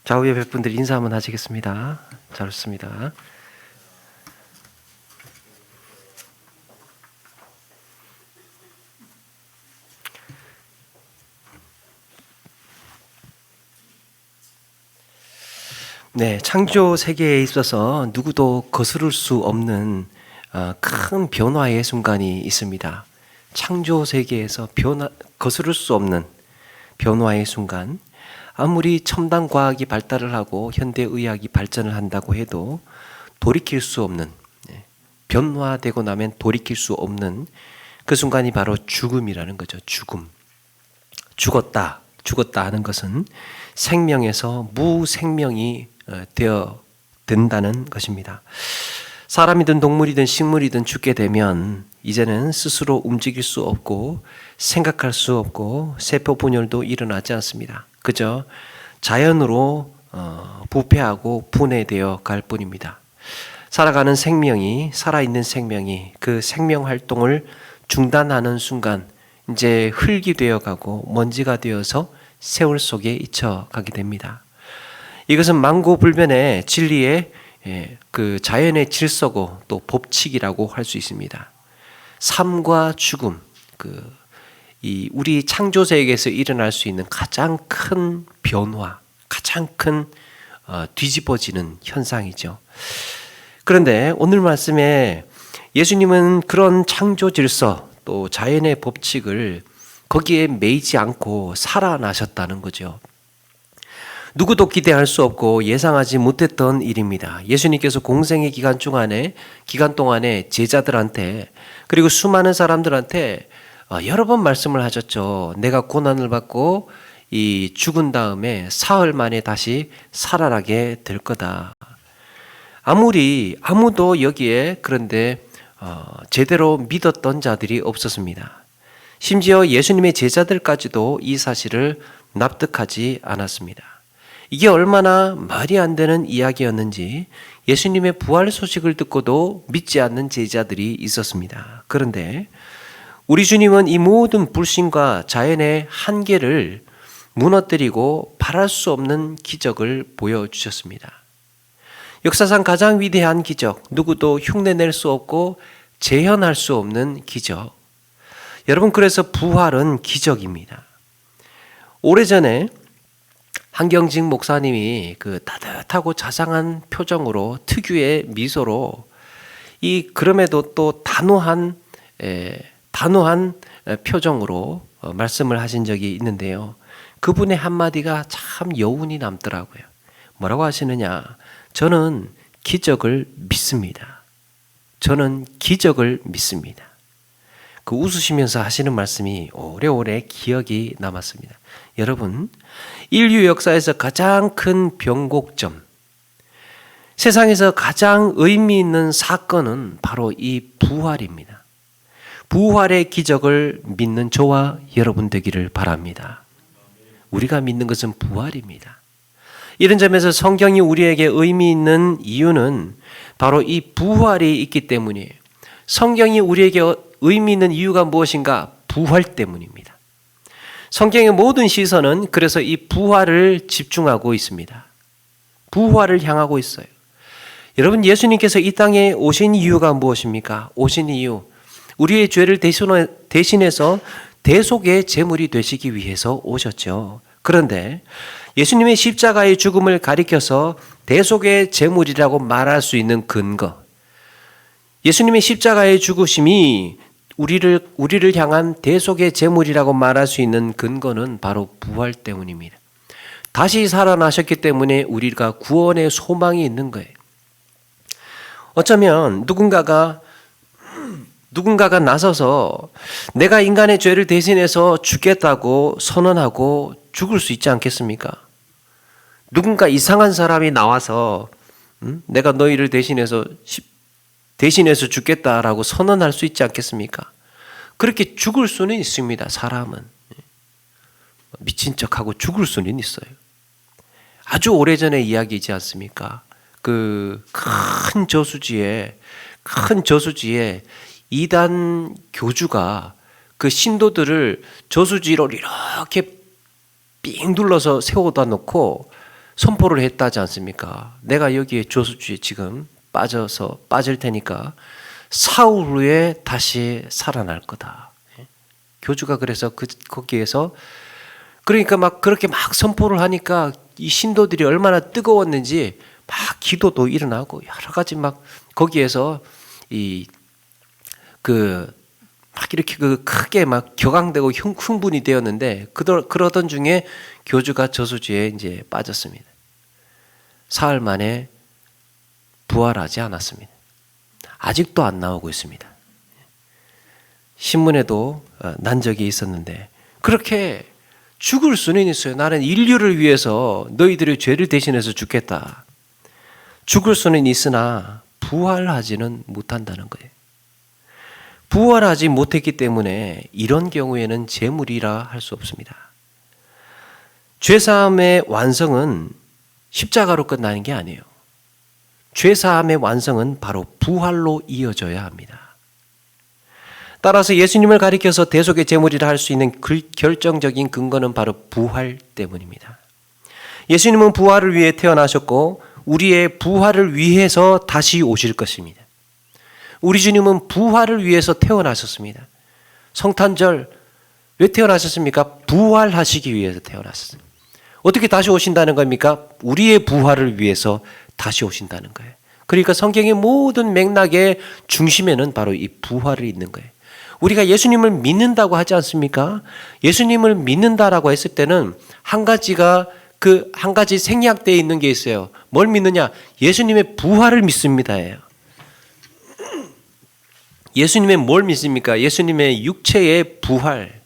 좌우 옆에 분들 인사 한번 하시겠습니다. 잘 좋습니다. 네, 창조 세계에 있어서 누구도 거스를 수 없는 큰 변화의 순간이 있습니다. 창조 세계에서 거스를 수 없는 변화의 순간, 아무리 첨단 과학이 발달을 하고 현대의학이 발전을 한다고 해도 돌이킬 수 없는, 변화되고 나면 돌이킬 수 없는 그 순간이 바로 죽음이라는 거죠. 죽었다 하는 것은 생명에서 무생명이 되어 된다는 것입니다. 사람이든 동물이든 식물이든 죽게 되면 이제는 스스로 움직일 수 없고 생각할 수 없고 세포 분열도 일어나지 않습니다. 그저 자연으로 부패하고 분해되어 갈 뿐입니다. 살아있는 생명이 그 생명 활동을 중단하는 순간 이제 흙이 되어가고 먼지가 되어서 세월 속에 잊혀가게 됩니다. 이것은 만고불변의 진리의 그 자연의 질서고 또 법칙이라고 할 수 있습니다. 삶과 죽음, 이 우리 창조 세계에서 일어날 수 있는 가장 큰 변화, 가장 큰 뒤집어지는 현상이죠. 그런데 오늘 말씀에 예수님은 그런 창조 질서 또 자연의 법칙을 거기에 매이지 않고 살아나셨다는 거죠. 누구도 기대할 수 없고 예상하지 못했던 일입니다. 예수님께서 공생의 기간 동안에 제자들한테 그리고 수많은 사람들한테 여러 번 말씀을 하셨죠. 내가 고난을 받고 이 죽은 다음에 사흘 만에 다시 살아나게 될 거다. 아무도 여기에 그런데 제대로 믿었던 자들이 없었습니다. 심지어 예수님의 제자들까지도 이 사실을 납득하지 않았습니다. 이게 얼마나 말이 안 되는 이야기였는지 예수님의 부활 소식을 듣고도 믿지 않는 제자들이 있었습니다. 그런데 우리 주님은 이 모든 불신과 자연의 한계를 무너뜨리고 바랄 수 없는 기적을 보여주셨습니다. 역사상 가장 위대한 기적, 누구도 흉내낼 수 없고 재현할 수 없는 기적. 여러분, 그래서 부활은 기적입니다. 오래전에 한경직 목사님이 그 따뜻하고 자상한 표정으로 특유의 미소로 그럼에도 또 단호한 표정으로 말씀을 하신 적이 있는데요. 그분의 한마디가 참 여운이 남더라고요. 뭐라고 하시느냐? 저는 기적을 믿습니다. 저는 기적을 믿습니다. 그 웃으시면서 하시는 말씀이 오래오래 기억이 남았습니다. 여러분, 인류 역사에서 가장 큰 변곡점, 세상에서 가장 의미 있는 사건은 바로 이 부활입니다. 부활의 기적을 믿는 저와 여러분 되기를 바랍니다. 우리가 믿는 것은 부활입니다. 이런 점에서 성경이 우리에게 의미 있는 이유는 바로 이 부활이 있기 때문이에요. 성경이 우리에게 의미 있는 이유가 무엇인가? 부활 때문입니다. 성경의 모든 시선은 그래서 이 부활을 집중하고 있습니다. 부활을 향하고 있어요. 여러분, 예수님께서 이 땅에 오신 이유가 무엇입니까? 오신 이유, 우리의 죄를 대신해서 대속의 제물이 되시기 위해서 오셨죠. 그런데 예수님의 십자가의 죽음을 가리켜서 대속의 제물이라고 말할 수 있는 근거, 예수님의 십자가의 죽으심이 우리를 향한 대속의 제물이라고 말할 수 있는 근거는 바로 부활 때문입니다. 다시 살아나셨기 때문에 우리가 구원의 소망이 있는 거예요. 어쩌면 누군가가 나서서 내가 인간의 죄를 대신해서 죽겠다고 선언하고 죽을 수 있지 않겠습니까? 누군가 이상한 사람이 나와서 내가 너희를 대신해서 죽겠다라고 선언할 수 있지 않겠습니까? 그렇게 죽을 수는 있습니다. 사람은 미친 척하고 죽을 수는 있어요. 아주 오래전의 이야기이지 않습니까? 그 큰 저수지에 이단 교주가 그 신도들을 저수지로 이렇게 삥 둘러서 세워다 놓고 선포를 했다지 않습니까? 내가 여기에 조수주에 지금 빠질 테니까 사흘 후에 다시 살아날 거다. 교주가 그래서 거기에서 그러니까 막 그렇게 막 선포를 하니까 이 신도들이 얼마나 뜨거웠는지 막 기도도 일어나고 여러 가지 막 거기에서 막 이렇게 크게 막 격앙되고 흥분이 되었는데 그러던 중에 교주가 저수지에 이제 빠졌습니다. 사흘 만에 부활하지 않았습니다. 아직도 안 나오고 있습니다. 신문에도 난 적이 있었는데 그렇게 죽을 수는 있어요. 나는 인류를 위해서 너희들의 죄를 대신해서 죽겠다. 죽을 수는 있으나 부활하지는 못한다는 거예요. 부활하지 못했기 때문에 이런 경우에는 재물이라 할 수 없습니다. 죄사함의 완성은 십자가로 끝나는 게 아니에요. 죄사함의 완성은 바로 부활로 이어져야 합니다. 따라서 예수님을 가리켜서 대속의 제물이라 할 수 있는 결정적인 근거는 바로 부활 때문입니다. 예수님은 부활을 위해 태어나셨고 우리의 부활을 위해서 다시 오실 것입니다. 우리 주님은 부활을 위해서 태어나셨습니다. 성탄절 왜 태어나셨습니까? 부활하시기 위해서 태어나셨습니다. 어떻게 다시 오신다는 겁니까? 우리의 부활을 위해서 다시 오신다는 거예요. 그러니까 성경의 모든 맥락의 중심에는 바로 이 부활이 있는 거예요. 우리가 예수님을 믿는다고 하지 않습니까? 예수님을 믿는다라고 했을 때는 한 가지 생략되어 있는 게 있어요. 뭘 믿느냐? 예수님의 부활을 믿습니다예요. 예수님의 뭘 믿습니까? 예수님의 육체의 부활.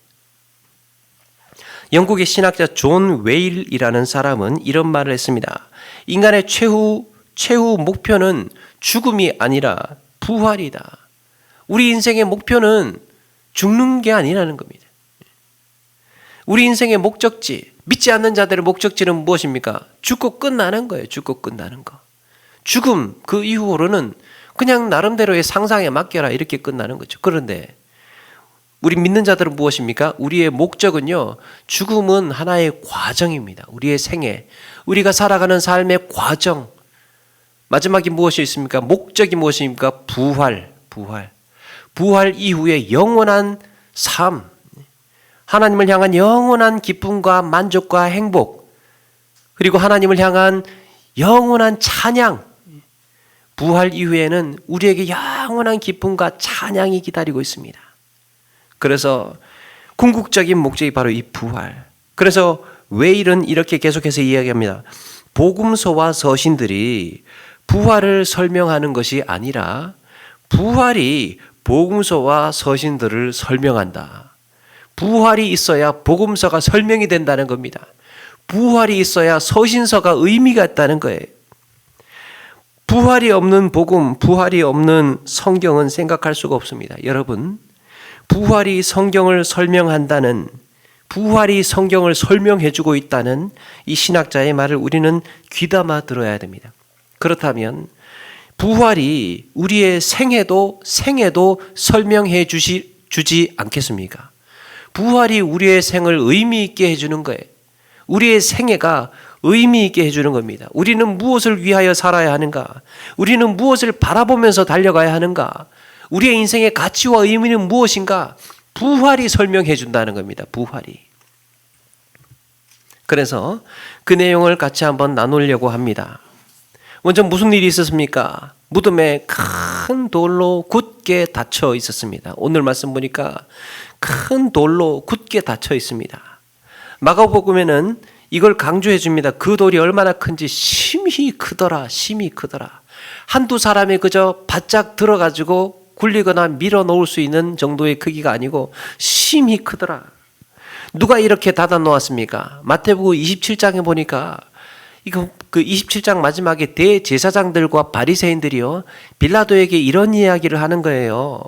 영국의 신학자 존 웨일이라는 사람은 이런 말을 했습니다. 인간의 최후 목표는 죽음이 아니라 부활이다. 우리 인생의 목표는 죽는 게 아니라는 겁니다. 우리 인생의 목적지, 믿지 않는 자들의 목적지는 무엇입니까? 죽고 끝나는 거예요. 죽고 끝나는 거. 죽음 그 이후로는 그냥 나름대로의 상상에 맡겨라 이렇게 끝나는 거죠. 그런데 우리 믿는 자들은 무엇입니까? 우리의 목적은요, 죽음은 하나의 과정입니다. 우리의 생애, 우리가 살아가는 삶의 과정. 마지막이 무엇이 있습니까? 목적이 무엇입니까? 부활 이후의 영원한 삶, 하나님을 향한 영원한 기쁨과 만족과 행복, 그리고 하나님을 향한 영원한 찬양. 부활 이후에는 우리에게 영원한 기쁨과 찬양이 기다리고 있습니다. 그래서 궁극적인 목적이 바로 이 부활. 그래서 웨일은 이렇게 계속해서 이야기합니다. 복음서와 서신들이 부활을 설명하는 것이 아니라 부활이 복음서와 서신들을 설명한다. 부활이 있어야 복음서가 설명이 된다는 겁니다. 부활이 있어야 서신서가 의미가 있다는 거예요. 부활이 없는 복음, 부활이 없는 성경은 생각할 수가 없습니다. 여러분, 부활이 성경을 설명한다는, 부활이 성경을 설명해주고 있다는 이 신학자의 말을 우리는 귀담아 들어야 됩니다. 그렇다면 부활이 우리의 생애도 설명해 주지 않겠습니까? 부활이 우리의 생을 의미 있게 해주는 거예요. 우리의 생애가 의미 있게 해주는 겁니다. 우리는 무엇을 위하여 살아야 하는가? 우리는 무엇을 바라보면서 달려가야 하는가? 우리의 인생의 가치와 의미는 무엇인가? 부활이 설명해 준다는 겁니다. 부활이. 그래서 그 내용을 같이 한번 나누려고 합니다. 먼저 무슨 일이 있었습니까? 무덤에 큰 돌로 굳게 닫혀 있었습니다. 오늘 말씀 보니까 큰 돌로 굳게 닫혀 있습니다. 마가복음에는 이걸 강조해 줍니다. 그 돌이 얼마나 큰지 심히 크더라. 한두 사람이 그저 바짝 들어가지고 굴리거나 밀어 놓을 수 있는 정도의 크기가 아니고 심히 크더라. 누가 이렇게 닫아 놓았습니까? 마태복음 27장에 보니까 이거 그 27장 마지막에 대제사장들과 바리새인들이요, 빌라도에게 이런 이야기를 하는 거예요.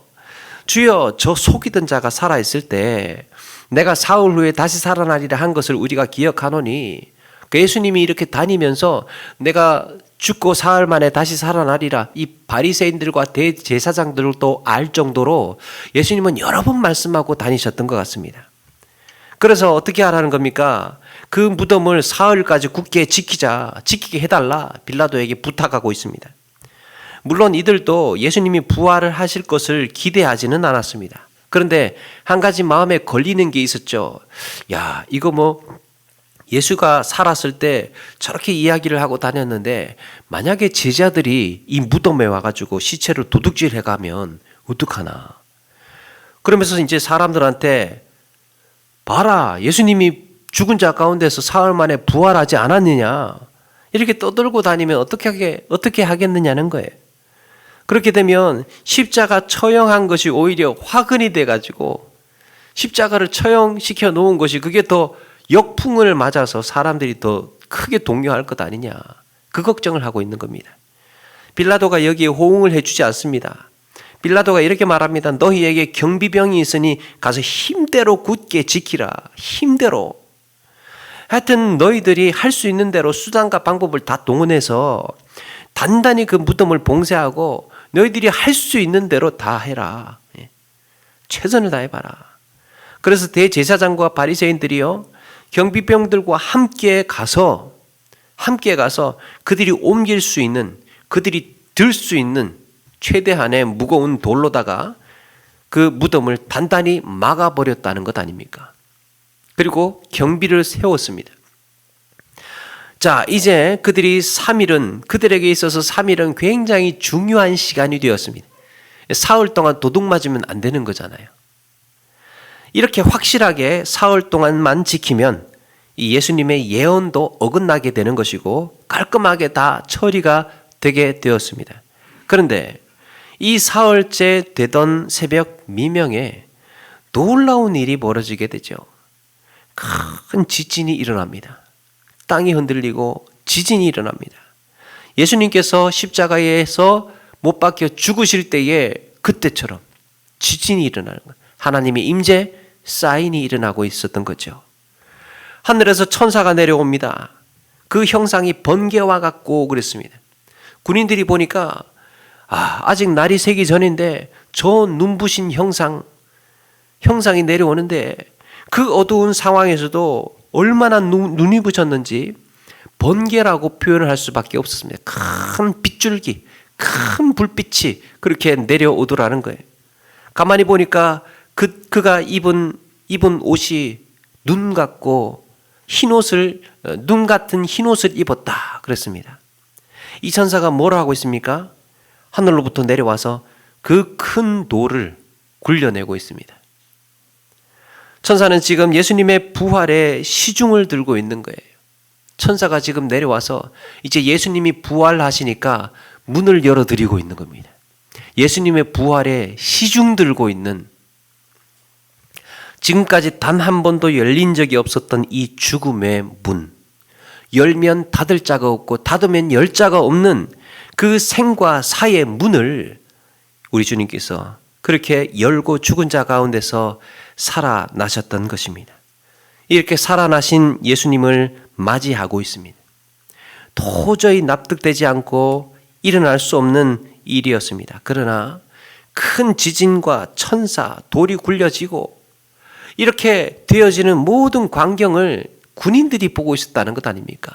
주여, 저 속이던 자가 살아 있을 때 내가 사흘 후에 다시 살아나리라 한 것을 우리가 기억하노니, 예수님이 이렇게 다니면서 내가 죽고 사흘 만에 다시 살아나리라 이 바리새인들과 대제사장들도 알 정도로 예수님은 여러 번 말씀하고 다니셨던 것 같습니다. 그래서 어떻게 하라는 겁니까? 그 무덤을 사흘까지 굳게 지키게 해달라 빌라도에게 부탁하고 있습니다. 물론 이들도 예수님이 부활을 하실 것을 기대하지는 않았습니다. 그런데 한 가지 마음에 걸리는 게 있었죠. 야, 이거 예수가 살았을 때 저렇게 이야기를 하고 다녔는데 만약에 제자들이 이 무덤에 와가지고 시체를 도둑질 해가면 어떡하나. 그러면서 이제 사람들한테 봐라, 예수님이 죽은 자 가운데서 사흘 만에 부활하지 않았느냐, 이렇게 떠들고 다니면 어떻게 하겠느냐는 거예요. 그렇게 되면 십자가 처형한 것이 오히려 화근이 돼가지고 십자가를 처형시켜 놓은 것이 그게 더 역풍을 맞아서 사람들이 더 크게 동요할 것 아니냐, 그 걱정을 하고 있는 겁니다. 빌라도가 여기에 호응을 해주지 않습니다. 빌라도가 이렇게 말합니다. 너희에게 경비병이 있으니 가서 힘대로 굳게 지키라. 힘대로. 하여튼 너희들이 할 수 있는 대로 수단과 방법을 다 동원해서 단단히 그 무덤을 봉쇄하고 너희들이 할 수 있는 대로 다 해라. 최선을 다해봐라. 그래서 대제사장과 바리새인들이요, 경비병들과 함께 가서 그들이 옮길 수 있는, 그들이 들 수 있는 최대한의 무거운 돌로다가 그 무덤을 단단히 막아버렸다는 것 아닙니까? 그리고 경비를 세웠습니다. 자, 이제 그들에게 있어서 3일은 굉장히 중요한 시간이 되었습니다. 사흘 동안 도둑 맞으면 안 되는 거잖아요. 이렇게 확실하게 사흘 동안만 지키면 이 예수님의 예언도 어긋나게 되는 것이고 깔끔하게 다 처리가 되게 되었습니다. 그런데 이 사흘째 되던 새벽 미명에 놀라운 일이 벌어지게 되죠. 큰 지진이 일어납니다. 땅이 흔들리고 지진이 일어납니다. 예수님께서 십자가에서 못 박혀 죽으실 때에 그때처럼 지진이 일어나는 거예요. 하나님의 임재, 사인이 일어나고 있었던 거죠. 하늘에서 천사가 내려옵니다. 그 형상이 번개와 같고 그랬습니다. 군인들이 보니까 아직 날이 새기 전인데 저 눈부신 형상이 내려오는데 그 어두운 상황에서도 얼마나 눈이 부셨는지 번개라고 표현을 할 수밖에 없었습니다. 큰 빗줄기, 큰 불빛이 그렇게 내려오더라는 거예요. 가만히 보니까 그가 입은 옷이 눈 같은 흰 옷을 입었다 그랬습니다. 이 천사가 뭐라 하고 있습니까? 하늘로부터 내려와서 그 큰 돌을 굴려내고 있습니다. 천사는 지금 예수님의 부활의 시중을 들고 있는 거예요. 천사가 지금 내려와서 이제 예수님이 부활하시니까 문을 열어드리고 있는 겁니다. 예수님의 부활의 시중 들고 있는, 지금까지 단 한 번도 열린 적이 없었던 이 죽음의 문, 열면 닫을 자가 없고 닫으면 열 자가 없는 그 생과 사의 문을 우리 주님께서 그렇게 열고 죽은 자 가운데서 살아나셨던 것입니다. 이렇게 살아나신 예수님을 맞이하고 있습니다. 도저히 납득되지 않고 일어날 수 없는 일이었습니다. 그러나 큰 지진과 천사, 돌이 굴려지고 이렇게 되어지는 모든 광경을 군인들이 보고 있었다는 것 아닙니까?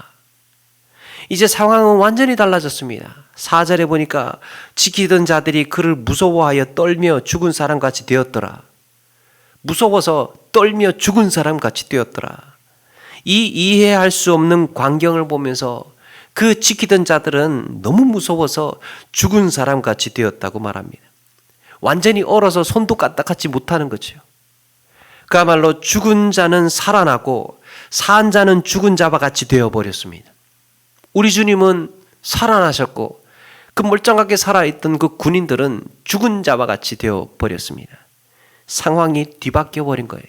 이제 상황은 완전히 달라졌습니다. 4절에 보니까 지키던 자들이 그를 무서워하여 떨며 죽은 사람같이 되었더라. 무서워서 떨며 죽은 사람같이 되었더라. 이 이해할 수 없는 광경을 보면서 그 지키던 자들은 너무 무서워서 죽은 사람같이 되었다고 말합니다. 완전히 얼어서 손도 까딱하지 못하는 거죠. 그야말로 죽은 자는 살아나고 산 자는 죽은 자와 같이 되어버렸습니다. 우리 주님은 살아나셨고 그 멀쩡하게 살아있던 그 군인들은 죽은 자와 같이 되어버렸습니다. 상황이 뒤바뀌어 버린 거예요.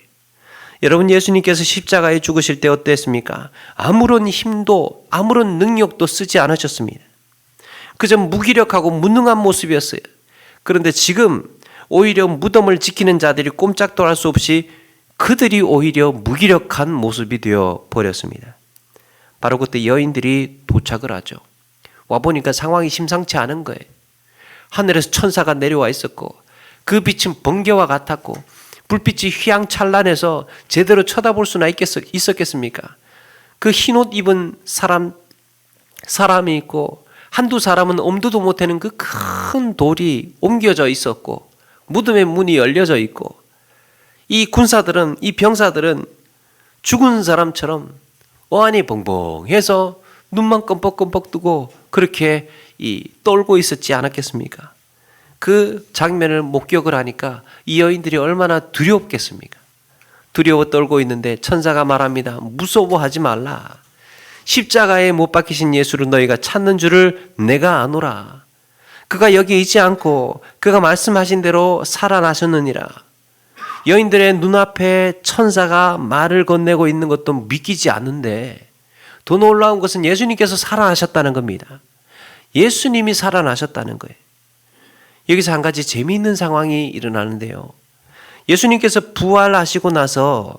여러분, 예수님께서 십자가에 죽으실 때 어땠습니까? 아무런 힘도 아무런 능력도 쓰지 않으셨습니다. 그저 무기력하고 무능한 모습이었어요. 그런데 지금 오히려 무덤을 지키는 자들이 꼼짝도 할 수 없이 그들이 오히려 무기력한 모습이 되어 버렸습니다. 바로 그때 여인들이 도착을 하죠. 와보니까 상황이 심상치 않은 거예요. 하늘에서 천사가 내려와 있었고 그 빛은 번개와 같았고 불빛이 휘황찬란해서 제대로 쳐다볼 수나 있었겠습니까? 그 흰옷 입은 사람이 있고 한두 사람은 엄두도 못하는 그 큰 돌이 옮겨져 있었고 무덤의 문이 열려져 있고 이 군사들은, 이 병사들은 죽은 사람처럼 어안이 벙벙해서 눈만 껌뻑껌뻑 뜨고 그렇게 떨고 있었지 않았겠습니까? 그 장면을 목격을 하니까 이 여인들이 얼마나 두렵겠습니까? 두려워 떨고 있는데 천사가 말합니다. 무서워하지 말라. 십자가에 못 박히신 예수를 너희가 찾는 줄을 내가 아노라. 그가 여기 있지 않고 그가 말씀하신 대로 살아나셨느니라. 여인들의 눈앞에 천사가 말을 건네고 있는 것도 믿기지 않는데 더 놀라운 것은 예수님께서 살아나셨다는 겁니다. 예수님이 살아나셨다는 거예요. 여기서 한 가지 재미있는 상황이 일어나는데요. 예수님께서 부활하시고 나서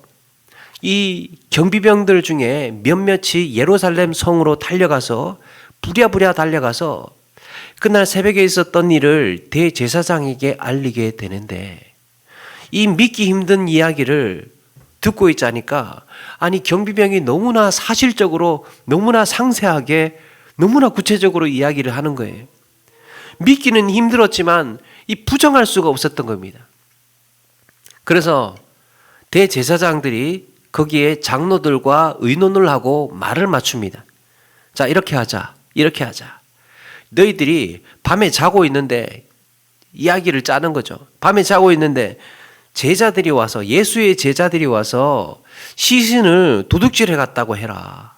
이 경비병들 중에 몇몇이 예루살렘 성으로 달려가서 부랴부랴 달려가서 그날 새벽에 있었던 일을 대제사장에게 알리게 되는데 이 믿기 힘든 이야기를 듣고 있자니까 아니 경비병이 너무나 사실적으로 너무나 상세하게 너무나 구체적으로 이야기를 하는 거예요. 믿기는 힘들었지만 이 부정할 수가 없었던 겁니다. 그래서 대제사장들이 거기에 장로들과 의논을 하고 말을 맞춥니다. 자, 이렇게 하자. 이렇게 하자. 너희들이 밤에 자고 있는데 이야기를 짜는 거죠. 밤에 자고 있는데 제자들이 와서 예수의 제자들이 와서 시신을 도둑질해 갔다고 해라.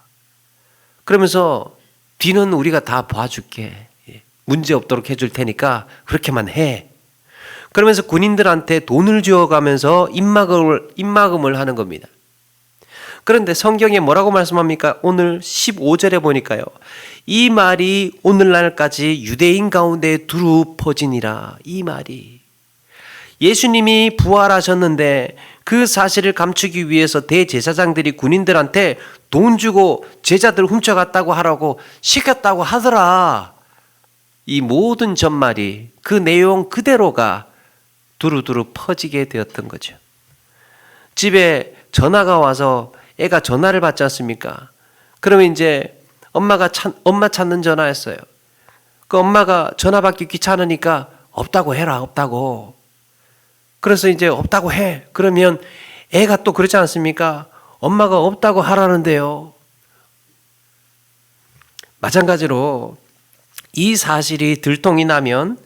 그러면서 뒤는 우리가 다 봐줄게. 문제 없도록 해줄 테니까 그렇게만 해. 그러면서 군인들한테 돈을 주어가면서 입막음을 하는 겁니다. 그런데 성경에 뭐라고 말씀합니까? 오늘 15절에 보니까요. 이 말이 오늘날까지 유대인 가운데 두루 퍼지니라. 이 말이. 예수님이 부활하셨는데 그 사실을 감추기 위해서 대제사장들이 군인들한테 돈 주고 제자들 훔쳐갔다고 하라고 시켰다고 하더라. 이 모든 전말이 그 내용 그대로가 두루두루 퍼지게 되었던 거죠. 집에 전화가 와서 애가 전화를 받지 않습니까? 그러면 이제 엄마 찾는 전화였어요. 그 엄마가 전화 받기 귀찮으니까 없다고 해라, 없다고. 그래서 이제 없다고 해. 그러면 애가 또 그렇지 않습니까? 엄마가 없다고 하라는데요. 마찬가지로 이 사실이 들통이 나면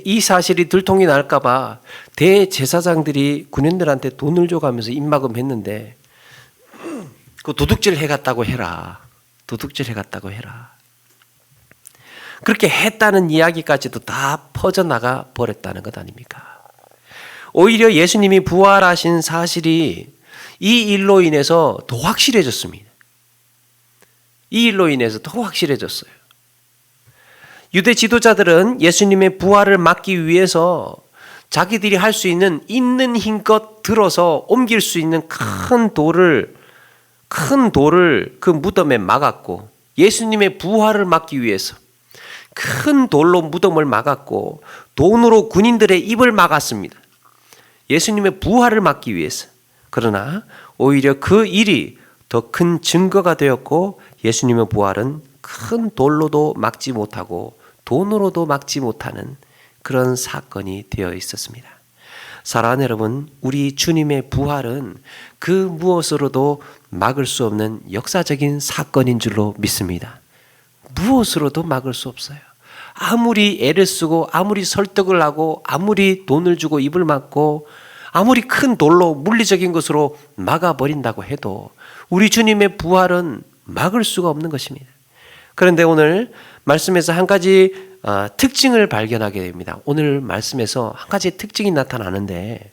이 사실이 들통이 날까봐 대제사장들이 군인들한테 돈을 줘가면서 입막음했는데 그 도둑질 해갔다고 해라. 도둑질 해갔다고 해라. 그렇게 했다는 이야기까지도 다 퍼져나가 버렸다는 것 아닙니까? 오히려 예수님이 부활하신 사실이 이 일로 인해서 더 확실해졌습니다. 이 일로 인해서 더 확실해졌어요. 유대 지도자들은 예수님의 부활을 막기 위해서 자기들이 할 수 있는 힘껏 들어서 옮길 수 있는 큰 돌을 그 무덤에 막았고 예수님의 부활을 막기 위해서 큰 돌로 무덤을 막았고 돈으로 군인들의 입을 막았습니다. 예수님의 부활을 막기 위해서. 그러나 오히려 그 일이 더 큰 증거가 되었고 예수님의 부활은 큰 돌로도 막지 못하고 돈으로도 막지 못하는 그런 사건이 되어 있었습니다. 사랑하는 여러분, 우리 주님의 부활은 그 무엇으로도 막을 수 없는 역사적인 사건인 줄로 믿습니다. 무엇으로도 막을 수 없어요. 아무리 애를 쓰고 아무리 설득을 하고 아무리 돈을 주고 입을 막고 아무리 큰 돌로 물리적인 것으로 막아버린다고 해도 우리 주님의 부활은 막을 수가 없는 것입니다. 그런데 오늘 말씀에서 한 가지 특징을 발견하게 됩니다. 오늘 말씀에서 한 가지 특징이 나타나는데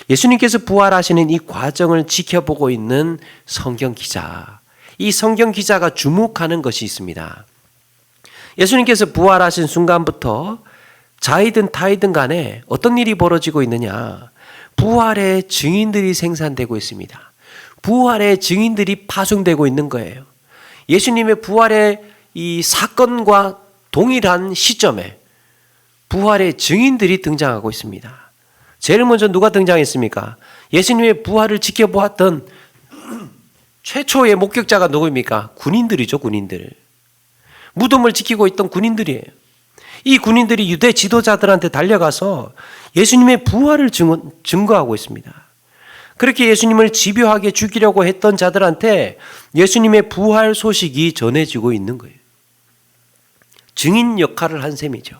예수님께서 부활하시는 이 과정을 지켜보고 있는 성경 기자, 이 성경 기자가 주목하는 것이 있습니다. 예수님께서 부활하신 순간부터 자이든 타이든 간에 어떤 일이 벌어지고 있느냐, 부활의 증인들이 생산되고 있습니다. 부활의 증인들이 파송되고 있는 거예요. 예수님의 부활의 이 사건과 동일한 시점에 부활의 증인들이 등장하고 있습니다. 제일 먼저 누가 등장했습니까? 예수님의 부활을 지켜보았던 최초의 목격자가 누구입니까? 군인들이죠, 군인들. 무덤을 지키고 있던 군인들이에요. 이 군인들이 유대 지도자들한테 달려가서 예수님의 부활을 증거하고 있습니다. 그렇게 예수님을 집요하게 죽이려고 했던 자들한테 예수님의 부활 소식이 전해지고 있는 거예요. 증인 역할을 한 셈이죠.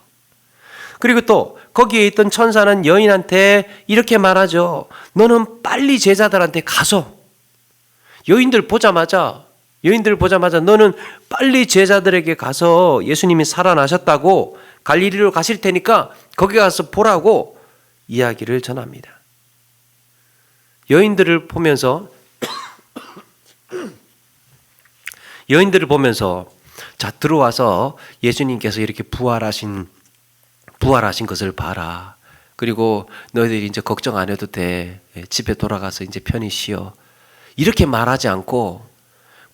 그리고 또 거기에 있던 천사는 여인한테 이렇게 말하죠. 너는 빨리 제자들한테 가서 여인들 보자마자 너는 빨리 제자들에게 가서 예수님이 살아나셨다고 갈릴리로 가실 테니까 거기 가서 보라고 이야기를 전합니다. 여인들을 보면서 자, 들어와서 예수님께서 이렇게 부활하신 것을 봐라. 그리고 너희들이 이제 걱정 안 해도 돼. 집에 돌아가서 이제 편히 쉬어. 이렇게 말하지 않고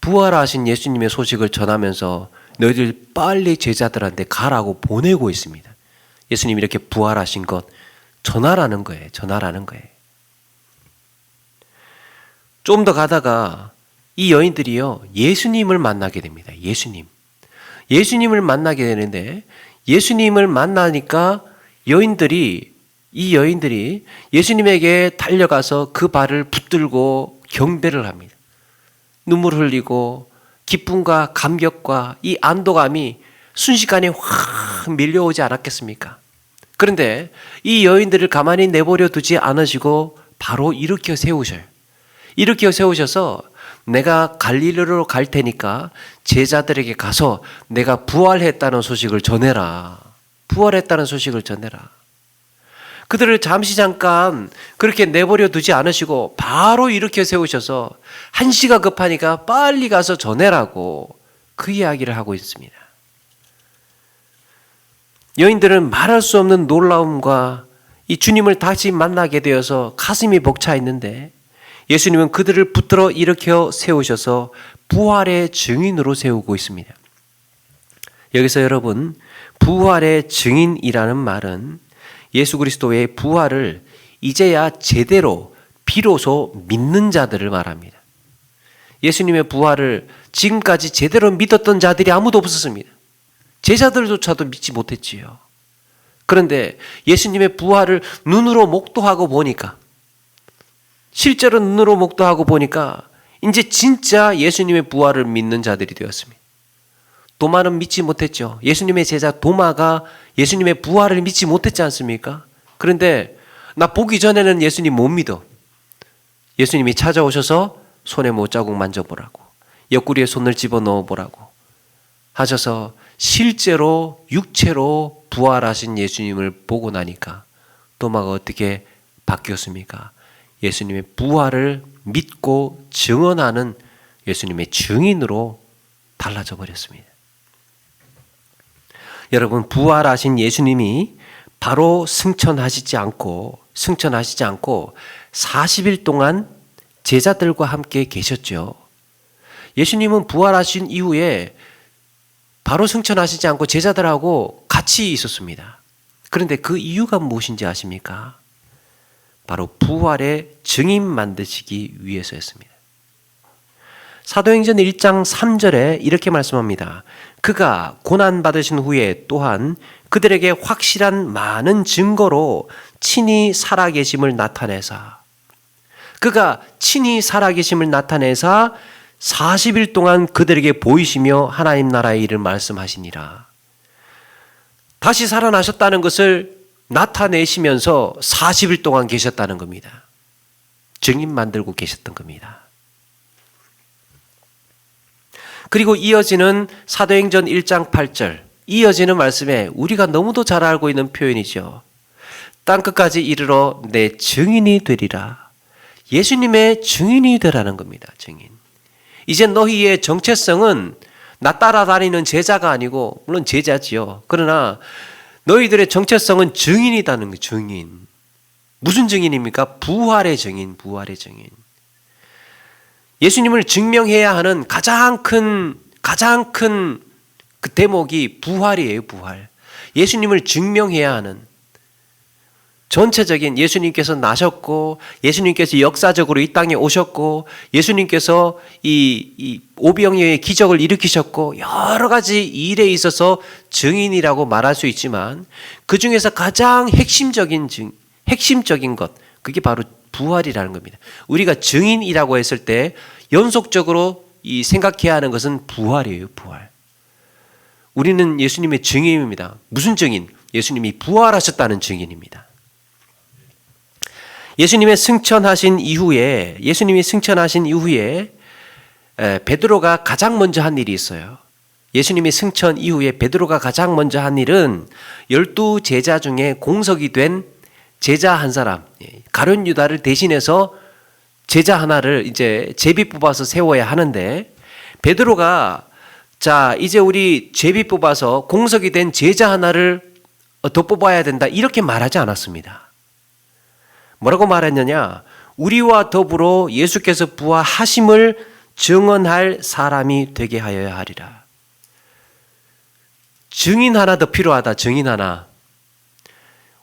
부활하신 예수님의 소식을 전하면서 너희들 빨리 제자들한테 가라고 보내고 있습니다. 예수님이 이렇게 부활하신 것 전하라는 거예요. 좀 더 가다가 이 여인들이요, 예수님을 만나게 됩니다. 예수님을 만나게 되는데, 예수님을 만나니까 이 여인들이 예수님에게 달려가서 그 발을 붙들고 경배를 합니다. 눈물 흘리고 기쁨과 감격과 이 안도감이 순식간에 확 밀려오지 않았겠습니까? 그런데 이 여인들을 가만히 내버려 두지 않으시고 바로 일으켜 세우셔서 내가 갈릴리로 갈 테니까 제자들에게 가서 내가 부활했다는 소식을 전해라. 그들을 잠깐 그렇게 내버려 두지 않으시고 바로 일으켜 세우셔서 한시가 급하니까 빨리 가서 전해라고 그 이야기를 하고 있습니다. 여인들은 말할 수 없는 놀라움과 이 주님을 다시 만나게 되어서 가슴이 벅차 있는데 예수님은 그들을 붙들어 일으켜 세우셔서 부활의 증인으로 세우고 있습니다. 여기서 여러분, 부활의 증인이라는 말은 예수 그리스도의 부활을 이제야 제대로 비로소 믿는 자들을 말합니다. 예수님의 부활을 지금까지 제대로 믿었던 자들이 아무도 없었습니다. 제자들조차도 믿지 못했지요. 그런데 예수님의 부활을 눈으로 목도하고 보니까, 실제로 눈으로 목도하고 보니까 이제 진짜 예수님의 부활을 믿는 자들이 되었습니다. 도마는 믿지 못했죠. 예수님의 제자 도마가 예수님의 부활을 믿지 못했지 않습니까? 그런데 나 보기 전에는 예수님 못 믿어. 예수님이 찾아오셔서 손에 못자국 만져보라고, 옆구리에 손을 집어넣어 보라고 하셔서 실제로 육체로 부활하신 예수님을 보고 나니까 도마가 어떻게 바뀌었습니까? 예수님의 부활을 믿고 증언하는 예수님의 증인으로 달라져 버렸습니다. 여러분, 부활하신 예수님이 바로 승천하시지 않고 40일 동안 제자들과 함께 계셨죠. 예수님은 부활하신 이후에 바로 승천하시지 않고 제자들하고 같이 있었습니다. 그런데 그 이유가 무엇인지 아십니까? 바로 부활의 증인 만드시기 위해서였습니다. 사도행전 1장 3절에 이렇게 말씀합니다. 그가 고난받으신 후에 또한 그들에게 확실한 많은 증거로 친히 살아계심을 나타내사, 그가 친히 살아계심을 나타내사 40일 동안 그들에게 보이시며 하나님 나라의 일을 말씀하시니라. 다시 살아나셨다는 것을 나타내시면서 40일 동안 계셨다는 겁니다. 증인 만들고 계셨던 겁니다. 그리고 이어지는 사도행전 1장 8절, 이어지는 말씀에 우리가 너무도 잘 알고 있는 표현이죠. 땅끝까지 이르러 내 증인이 되리라. 예수님의 증인이 되라는 겁니다. 증인. 이제 너희의 정체성은 나 따라다니는 제자가 아니고, 물론 제자지요. 그러나 너희들의 정체성은 증인이라는 거예요. 증인. 무슨 증인입니까? 부활의 증인. 예수님을 증명해야 하는 가장 큰 그 대목이 부활이에요. 부활. 예수님을 증명해야 하는, 전체적인 예수님께서 나셨고 예수님께서 역사적으로 이 땅에 오셨고 예수님께서 이 오병이어의 기적을 일으키셨고 여러 가지 일에 있어서 증인이라고 말할 수 있지만 그중에서 가장 핵심적인 것 그게 바로 부활이라는 겁니다. 우리가 증인이라고 했을 때 연속적으로 이 생각해야 하는 것은 부활이에요. 부활. 우리는 예수님의 증인입니다. 무슨 증인? 예수님이 부활하셨다는 증인입니다. 예수님이 승천하신 이후에 베드로가 가장 먼저 한 일이 있어요. 예수님이 승천 이후에 베드로가 가장 먼저 한 일은 12 제자 중에 공석이 된 제자 한 사람, 가룟 유다를 대신해서 제자 하나를 이제 제비 뽑아서 세워야 하는데 베드로가 자 이제 우리 제비 뽑아서 공석이 된 제자 하나를 더 뽑아야 된다 이렇게 말하지 않았습니다. 뭐라고 말했느냐? 우리와 더불어 예수께서 부활하심을 증언할 사람이 되게 하여야 하리라. 증인 하나 더 필요하다. 증인 하나.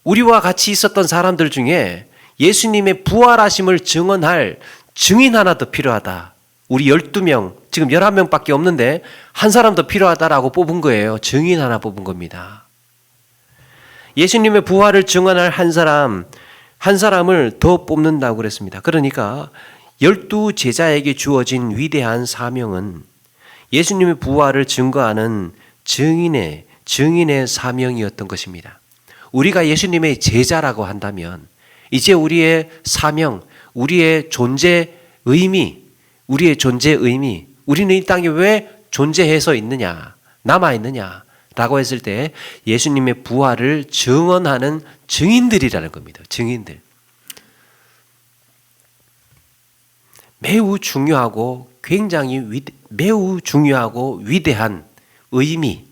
우리와 같이 있었던 사람들 중에 예수님의 부활하심을 증언할 증인 하나 더 필요하다. 우리 12명, 지금 11명밖에 없는데 한 사람 더 필요하다라고 뽑은 거예요. 증인 하나 뽑은 겁니다. 예수님의 부활을 증언할 한 사람을 더 뽑는다고 그랬습니다. 그러니까 12 제자에게 주어진 위대한 사명은 예수님의 부활을 증거하는 증인의 사명이었던 것입니다. 우리가 예수님의 제자라고 한다면 이제 우리의 사명, 우리의 존재 의미, 우리는 이 땅에 왜 존재해서 있느냐, 남아 있느냐 라고 했을 때 예수님의 부활을 증언하는 증인들이라는 겁니다. 증인들. 매우 중요하고 매우 중요하고 위대한 의미,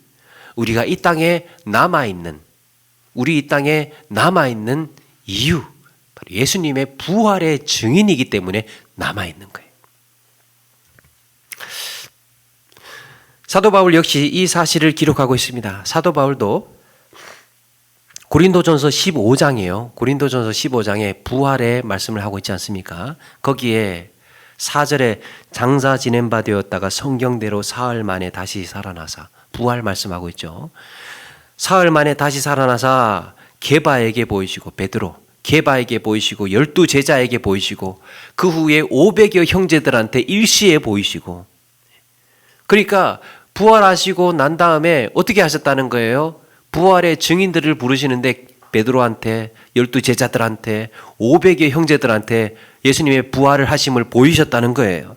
우리가 이 땅에 남아있는 이유, 바로 예수님의 부활의 증인이기 때문에 남아있는 거예요. 사도 바울 역시 이 사실을 기록하고 있습니다. 사도 바울도 고린도전서 15장이에요. 고린도전서 15장에 부활의 말씀을 하고 있지 않습니까? 거기에 4절에 장사 지낸 바 되었다가 성경대로 사흘 만에 다시 살아나사, 부활 말씀하고 있죠. 사흘 만에 다시 살아나사 게바에게 보이시고, 베드로 게바에게 보이시고 12 제자에게 보이시고 그 후에 500여 형제들한테 일시에 보이시고, 그러니까 부활하시고 난 다음에 어떻게 하셨다는 거예요? 부활의 증인들을 부르시는데 베드로한테, 12 제자들한테, 500의 형제들한테 예수님의 부활을 하심을 보이셨다는 거예요.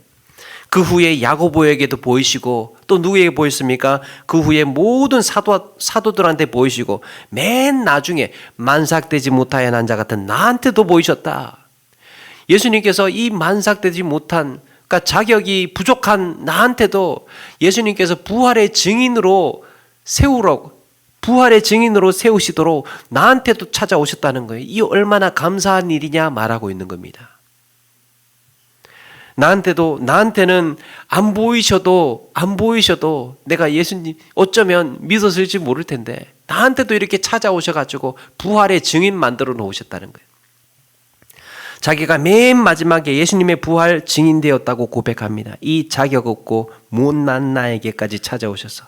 그 후에 야고보에게도 보이시고 또 누구에게 보였습니까? 그 후에 모든 사도들한테 보이시고 맨 나중에 만삭되지 못하여 난 자 같은 나한테도 보이셨다. 예수님께서 이 만삭되지 못한, 그러니까 자격이 부족한 나한테도 예수님께서 부활의 증인으로 세우시도록 나한테도 찾아오셨다는 거예요. 이 얼마나 감사한 일이냐 말하고 있는 겁니다. 나한테는 안 보이셔도 내가 예수님 어쩌면 믿었을지 모를 텐데 나한테도 이렇게 찾아오셔가지고 부활의 증인 만들어 놓으셨다는 거예요. 자기가 맨 마지막에 예수님의 부활 증인되었다고 고백합니다. 이 자격 없고 못난 나에게까지 찾아오셔서,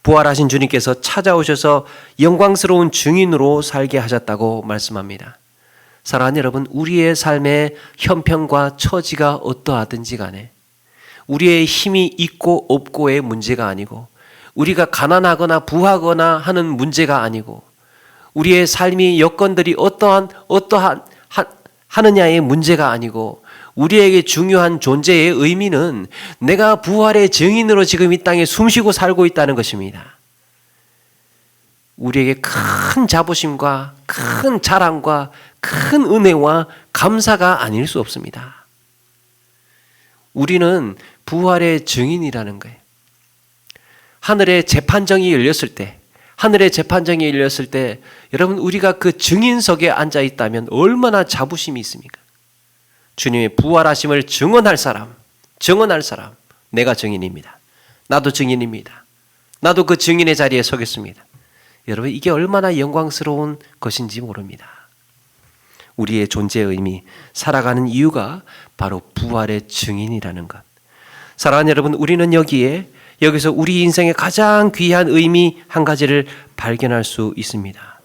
부활하신 주님께서 찾아오셔서 영광스러운 증인으로 살게 하셨다고 말씀합니다. 사랑하는 여러분, 우리의 삶의 형편과 처지가 어떠하든지 간에 우리의 힘이 있고 없고의 문제가 아니고, 우리가 가난하거나 부하거나 하는 문제가 아니고, 우리의 삶이 여건들이 하느냐의 문제가 아니고, 우리에게 중요한 존재의 의미는 내가 부활의 증인으로 지금 이 땅에 숨쉬고 살고 있다는 것입니다. 우리에게 큰 자부심과 큰 자랑과 큰 은혜와 감사가 아닐 수 없습니다. 우리는 부활의 증인이라는 거예요. 하늘의 재판정이 열렸을 때 여러분, 우리가 그 증인석에 앉아 있다면 얼마나 자부심이 있습니까? 주님의 부활하심을 증언할 사람, 내가 증인입니다. 나도 증인입니다. 나도 그 증인의 자리에 서겠습니다. 여러분, 이게 얼마나 영광스러운 것인지 모릅니다. 우리의 존재의 의미, 살아가는 이유가 바로 부활의 증인이라는 것. 사랑하는 여러분, 우리는 여기서 우리 인생의 가장 귀한 의미 한 가지를 발견할 수 있습니다.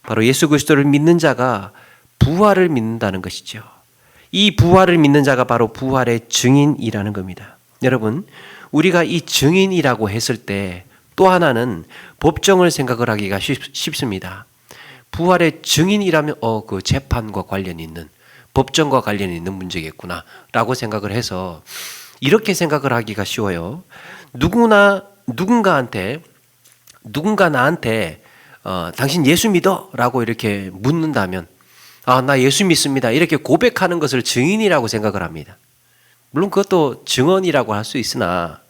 바로 예수 그리스도를 믿는 자가 부활을 믿는다는 것이죠. 이 부활을 믿는 자가 바로 부활의 증인이라는 겁니다. 여러분, 우리가 이 증인이라고 했을 때 또 하나는 법정을 생각을 하기가 쉽습니다. 부활의 증인이라면 그 재판과 관련이 있는, 법정과 관련이 있는 문제겠구나 라고 생각을 해서 이렇게 생각을 하기가 쉬워요. 누가 나한테 당신 예수 믿어? 라고 이렇게 묻는다면 나 예수 믿습니다. 이렇게 고백하는 것을 증인이라고 생각을 합니다. 물론 그것도 증언이라고 할 수 있으나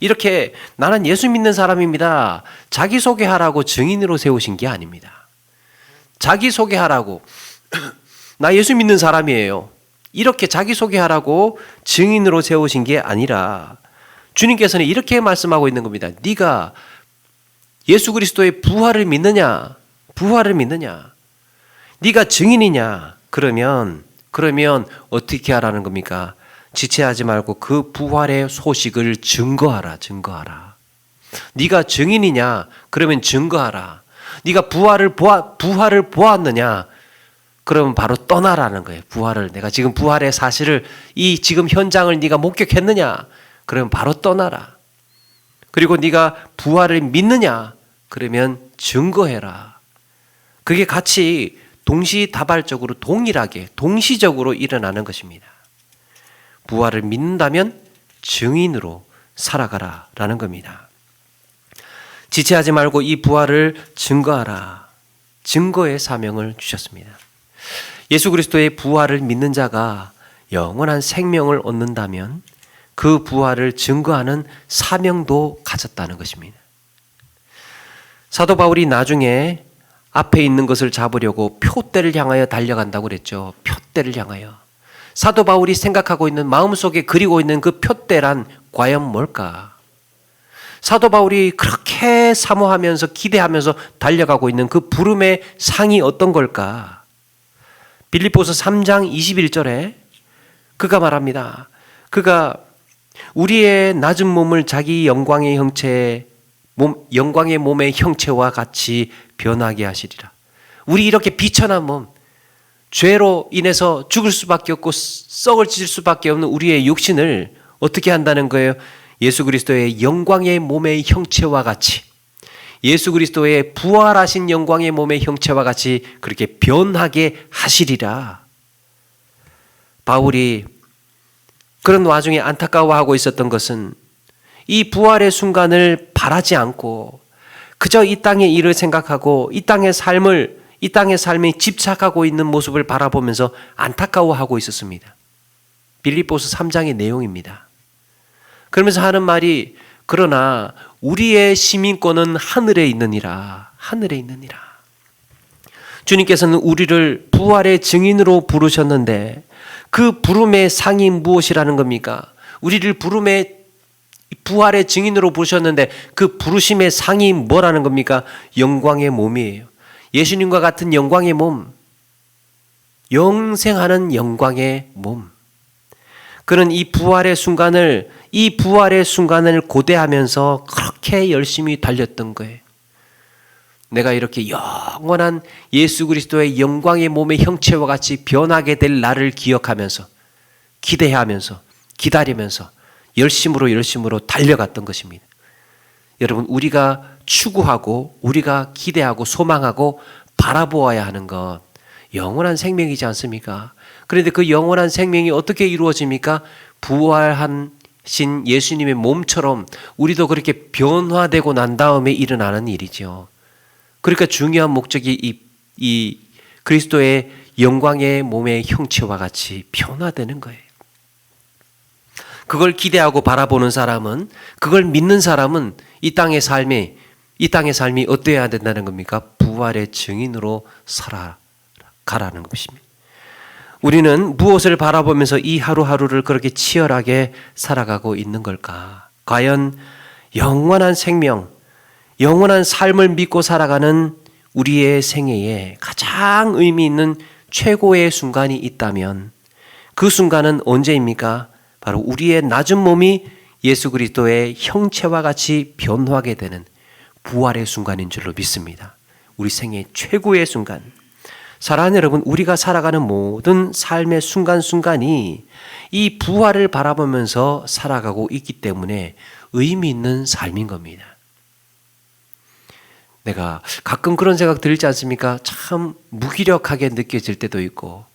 이렇게 나는 예수 믿는 사람입니다. 자기소개하라고 증인으로 세우신 게 아닙니다. 자기소개하라고 나 예수 믿는 사람이에요. 이렇게 자기소개하라고 증인으로 세우신 게 아니라 주님께서는 이렇게 말씀하고 있는 겁니다. 네가 예수 그리스도의 부활을 믿느냐? 부활을 믿느냐? 네가 증인이냐? 그러면 어떻게 하라는 겁니까? 지체하지 말고 그 부활의 소식을 증거하라. 네가 증인이냐? 그러면 증거하라. 네가 부활을 보았느냐? 그러면 바로 떠나라는 거예요. 내가 지금 부활의 사실을, 이 지금 현장을 네가 목격했느냐? 그러면 바로 떠나라. 그리고 네가 부활을 믿느냐? 그러면 증거해라. 그게 같이 동시다발적으로 동일하게 동시적으로 일어나는 것입니다. 부활을 믿는다면 증인으로 살아가라라는 겁니다. 지체하지 말고 이 부활을 증거하라. 증거의 사명을 주셨습니다. 예수 그리스도의 부활을 믿는 자가 영원한 생명을 얻는다면 그 부활을 증거하는 사명도 가졌다는 것입니다. 사도 바울이 나중에 앞에 있는 것을 잡으려고 표대를 향하여 달려간다고 그랬죠. 표대를 향하여. 사도 바울이 생각하고 있는, 마음속에 그리고 있는 그 표대란 과연 뭘까? 사도 바울이 그렇게 사모하면서 기대하면서 달려가고 있는 그 부름의 상이 어떤 걸까? 빌립보서 3장 21절에 그가 말합니다. 그가 우리의 낮은 몸을 자기 영광의 몸의 형체와 같이 변하게 하시리라. 우리 이렇게 비천한 몸, 죄로 인해서 죽을 수밖에 없고 썩을 찢을 수밖에 없는 우리의 육신을 어떻게 한다는 거예요? 예수 그리스도의 영광의 몸의 형체와 같이, 예수 그리스도의 부활하신 영광의 몸의 형체와 같이 그렇게 변하게 하시리라. 바울이 그런 와중에 안타까워하고 있었던 것은 이 부활의 순간을 바라지 않고 그저 이 땅의 일을 생각하고 이 땅의 삶에 집착하고 있는 모습을 바라보면서 안타까워하고 있었습니다. 빌립보서 3장의 내용입니다. 그러면서 하는 말이 그러나 우리의 시민권은 하늘에 있느니라. 하늘에 있느니라. 주님께서는 우리를 부활의 증인으로 부르셨는데 그 부름의 상이 무엇이라는 겁니까? 우리를 부활의 증인으로 부르셨는데 그 부르심의 상이 뭐라는 겁니까? 영광의 몸이에요. 예수님과 같은 영광의 몸, 영생하는 영광의 몸. 그는 이 부활의 순간을 고대하면서 그렇게 열심히 달렸던 거예요. 내가 이렇게 영원한 예수 그리스도의 영광의 몸의 형체와 같이 변하게 될 날을 기억하면서, 기대하면서, 기다리면서 열심으로 달려갔던 것입니다. 여러분, 우리가 추구하고 우리가 기대하고 소망하고 바라보아야 하는 것, 영원한 생명이지 않습니까? 그런데 그 영원한 생명이 어떻게 이루어집니까? 부활하신 예수님의 몸처럼 우리도 그렇게 변화되고 난 다음에 일어나는 일이죠. 그러니까 중요한 목적이 이 그리스도의 영광의 몸의 형체와 같이 변화되는 거예요. 그걸 기대하고 바라보는 사람은, 그걸 믿는 사람은 이 땅의 삶이 어때야 된다는 겁니까? 부활의 증인으로 살아가라는 것입니다. 우리는 무엇을 바라보면서 이 하루하루를 그렇게 치열하게 살아가고 있는 걸까? 과연 영원한 생명, 영원한 삶을 믿고 살아가는 우리의 생애에 가장 의미 있는 최고의 순간이 있다면 그 순간은 언제입니까? 바로 우리의 낮은 몸이 예수 그리스도의 형체와 같이 변화하게 되는 부활의 순간인 줄로 믿습니다. 우리 생애 최고의 순간. 사랑하는 여러분, 우리가 살아가는 모든 삶의 순간순간이 이 부활을 바라보면서 살아가고 있기 때문에 의미 있는 삶인 겁니다. 내가 가끔 그런 생각 들지 않습니까? 참 무기력하게 느껴질 때도 있고,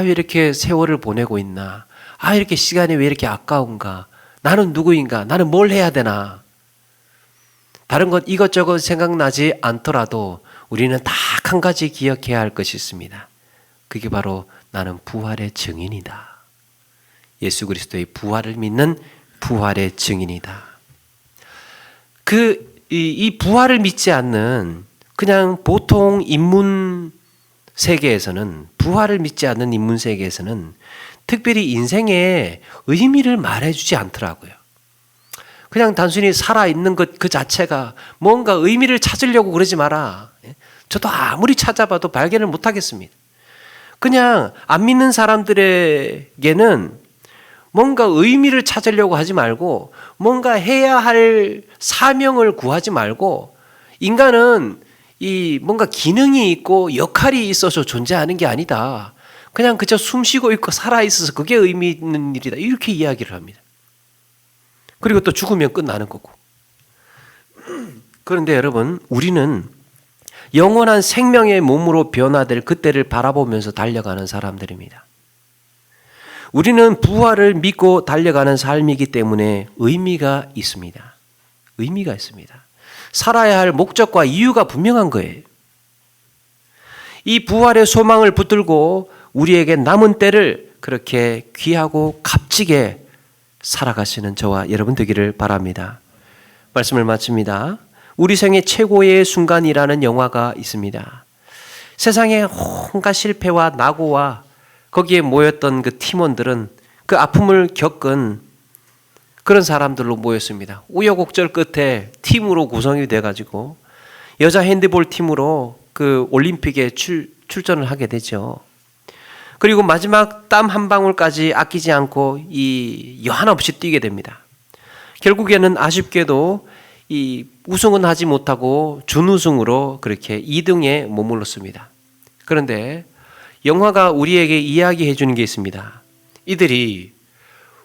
왜 이렇게 세월을 보내고 있나? 이렇게 시간이 왜 이렇게 아까운가? 나는 누구인가? 나는 뭘 해야 되나? 다른 것 이것저것 생각나지 않더라도 우리는 딱 한 가지 기억해야 할 것이 있습니다. 그게 바로 나는 부활의 증인이다. 예수 그리스도의 부활을 믿는 부활의 증인이다. 이 부활을 믿지 않는 그냥 보통 인문 세계에서는, 부활을 믿지 않는 인문 세계에서는 특별히 인생의 의미를 말해주지 않더라고요. 그냥 단순히 살아있는 것 그 자체가 뭔가 의미를 찾으려고 그러지 마라. 저도 아무리 찾아봐도 발견을 못하겠습니다. 그냥 안 믿는 사람들에게는 뭔가 의미를 찾으려고 하지 말고, 뭔가 해야 할 사명을 구하지 말고, 인간은 이 뭔가 기능이 있고 역할이 있어서 존재하는 게 아니다. 그냥 그저 숨 쉬고 있고 살아 있어서 그게 의미 있는 일이다. 이렇게 이야기를 합니다. 그리고 또 죽으면 끝나는 거고. 그런데 여러분, 우리는 영원한 생명의 몸으로 변화될 그때를 바라보면서 달려가는 사람들입니다. 우리는 부활을 믿고 달려가는 삶이기 때문에 의미가 있습니다. 의미가 있습니다. 살아야 할 목적과 이유가 분명한 거예요. 이 부활의 소망을 붙들고 우리에게 남은 때를 그렇게 귀하고 값지게 살아가시는 저와 여러분 되기를 바랍니다. 말씀을 마칩니다. 우리 생애 최고의 순간이라는 영화가 있습니다. 세상의 온갖 실패와 낙오와 거기에 모였던 그 팀원들은 그 아픔을 겪은 그런 사람들로 모였습니다. 우여곡절 끝에 팀으로 구성이 돼가지고 여자 핸드볼 팀으로 그 올림픽에 출전을 하게 되죠. 그리고 마지막 땀 한 방울까지 아끼지 않고 이 여한 없이 뛰게 됩니다. 결국에는 아쉽게도 이 우승은 하지 못하고 준우승으로 그렇게 2등에 머물렀습니다. 그런데 영화가 우리에게 이야기해 주는 게 있습니다. 이들이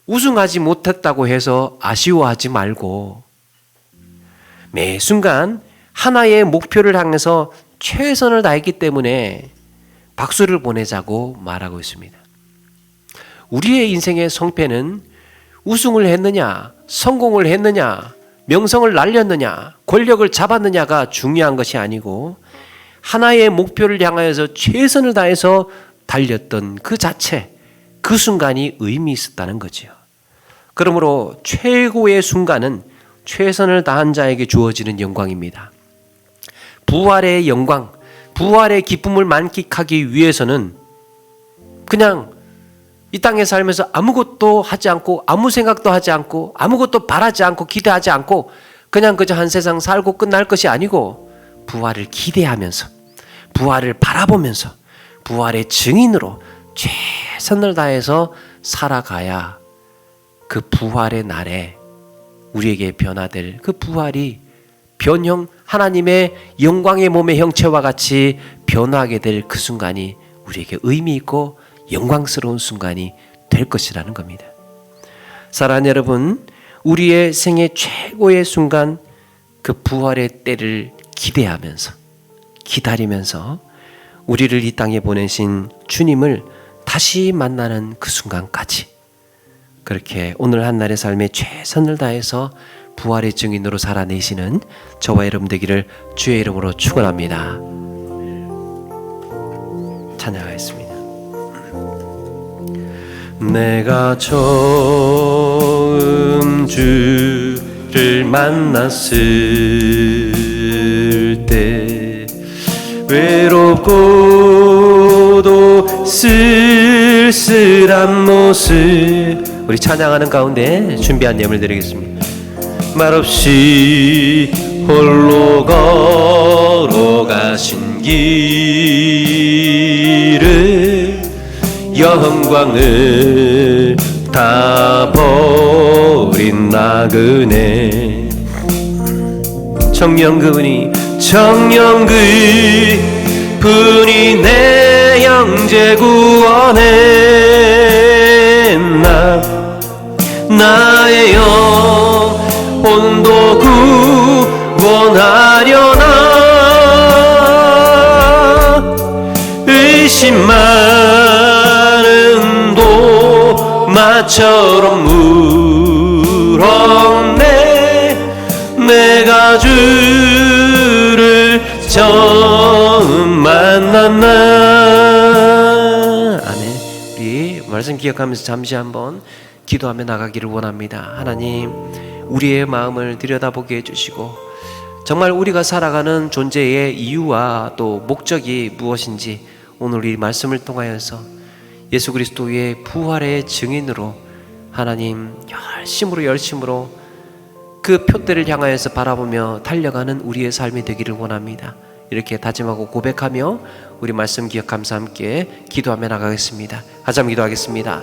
우승하지 못했다고 해서 아쉬워하지 말고 매 순간 하나의 목표를 향해서 최선을 다했기 때문에 박수를 보내자고 말하고 있습니다. 우리의 인생의 성패는 우승을 했느냐, 성공을 했느냐, 명성을 날렸느냐, 권력을 잡았느냐가 중요한 것이 아니고 하나의 목표를 향하여서 최선을 다해서 달렸던 그 자체, 그 순간이 의미 있었다는 거죠. 그러므로 최고의 순간은 최선을 다한 자에게 주어지는 영광입니다. 부활의 영광, 부활의 기쁨을 만끽하기 위해서는 그냥 이 땅에 살면서 아무것도 하지 않고 아무 생각도 하지 않고 아무것도 바라지 않고 기대하지 않고 그냥 그저 한 세상 살고 끝날 것이 아니고 부활을 기대하면서 부활을 바라보면서 부활의 증인으로 최선을 다해서 살아가야 그 부활의 날에 우리에게 변화될 그 부활이 변형 하나님의 영광의 몸의 형체와 같이 변화하게 될 그 순간이 우리에게 의미 있고 영광스러운 순간이 될 것이라는 겁니다. 사랑하는 여러분, 우리의 생애 최고의 순간 그 부활의 때를 기대하면서 기다리면서 우리를 이 땅에 보내신 주님을 다시 만나는 그 순간까지 그렇게 오늘 한날의 삶에 최선을 다해서 부활의 증인으로 살아내시는 저와 여러분 되기를 주의 이름으로 축원합니다. 찬양하겠습니다. 내가 처음 주를 만났을 때 외롭고도 쓸쓸한 모습 우리 찬양하는 가운데 준비한 예물 드리겠습니다. 말없이 홀로 걸어가신 길을 영광을 다 버린 나그네. 청년 그분이 내 형제 구원해. 나의 영혼도 구원하려나. 의심 많은 도마처럼 물었네. 내가 주를 처음 만났나. 아멘. 우리 말씀 기억하면서 잠시 한번 기도하며 나가기를 원합니다. 하나님, 우리의 마음을 들여다보게 해주시고, 정말 우리가 살아가는 존재의 이유와 또 목적이 무엇인지 오늘 이 말씀을 통하여서 예수 그리스도의 부활의 증인으로 하나님 열심으로 그 표대를 향하여서 바라보며 달려가는 우리의 삶이 되기를 원합니다. 이렇게 다짐하고 고백하며 우리 말씀 기억하면서 함께 기도하며 나가겠습니다. 같이 한번 기도하겠습니다.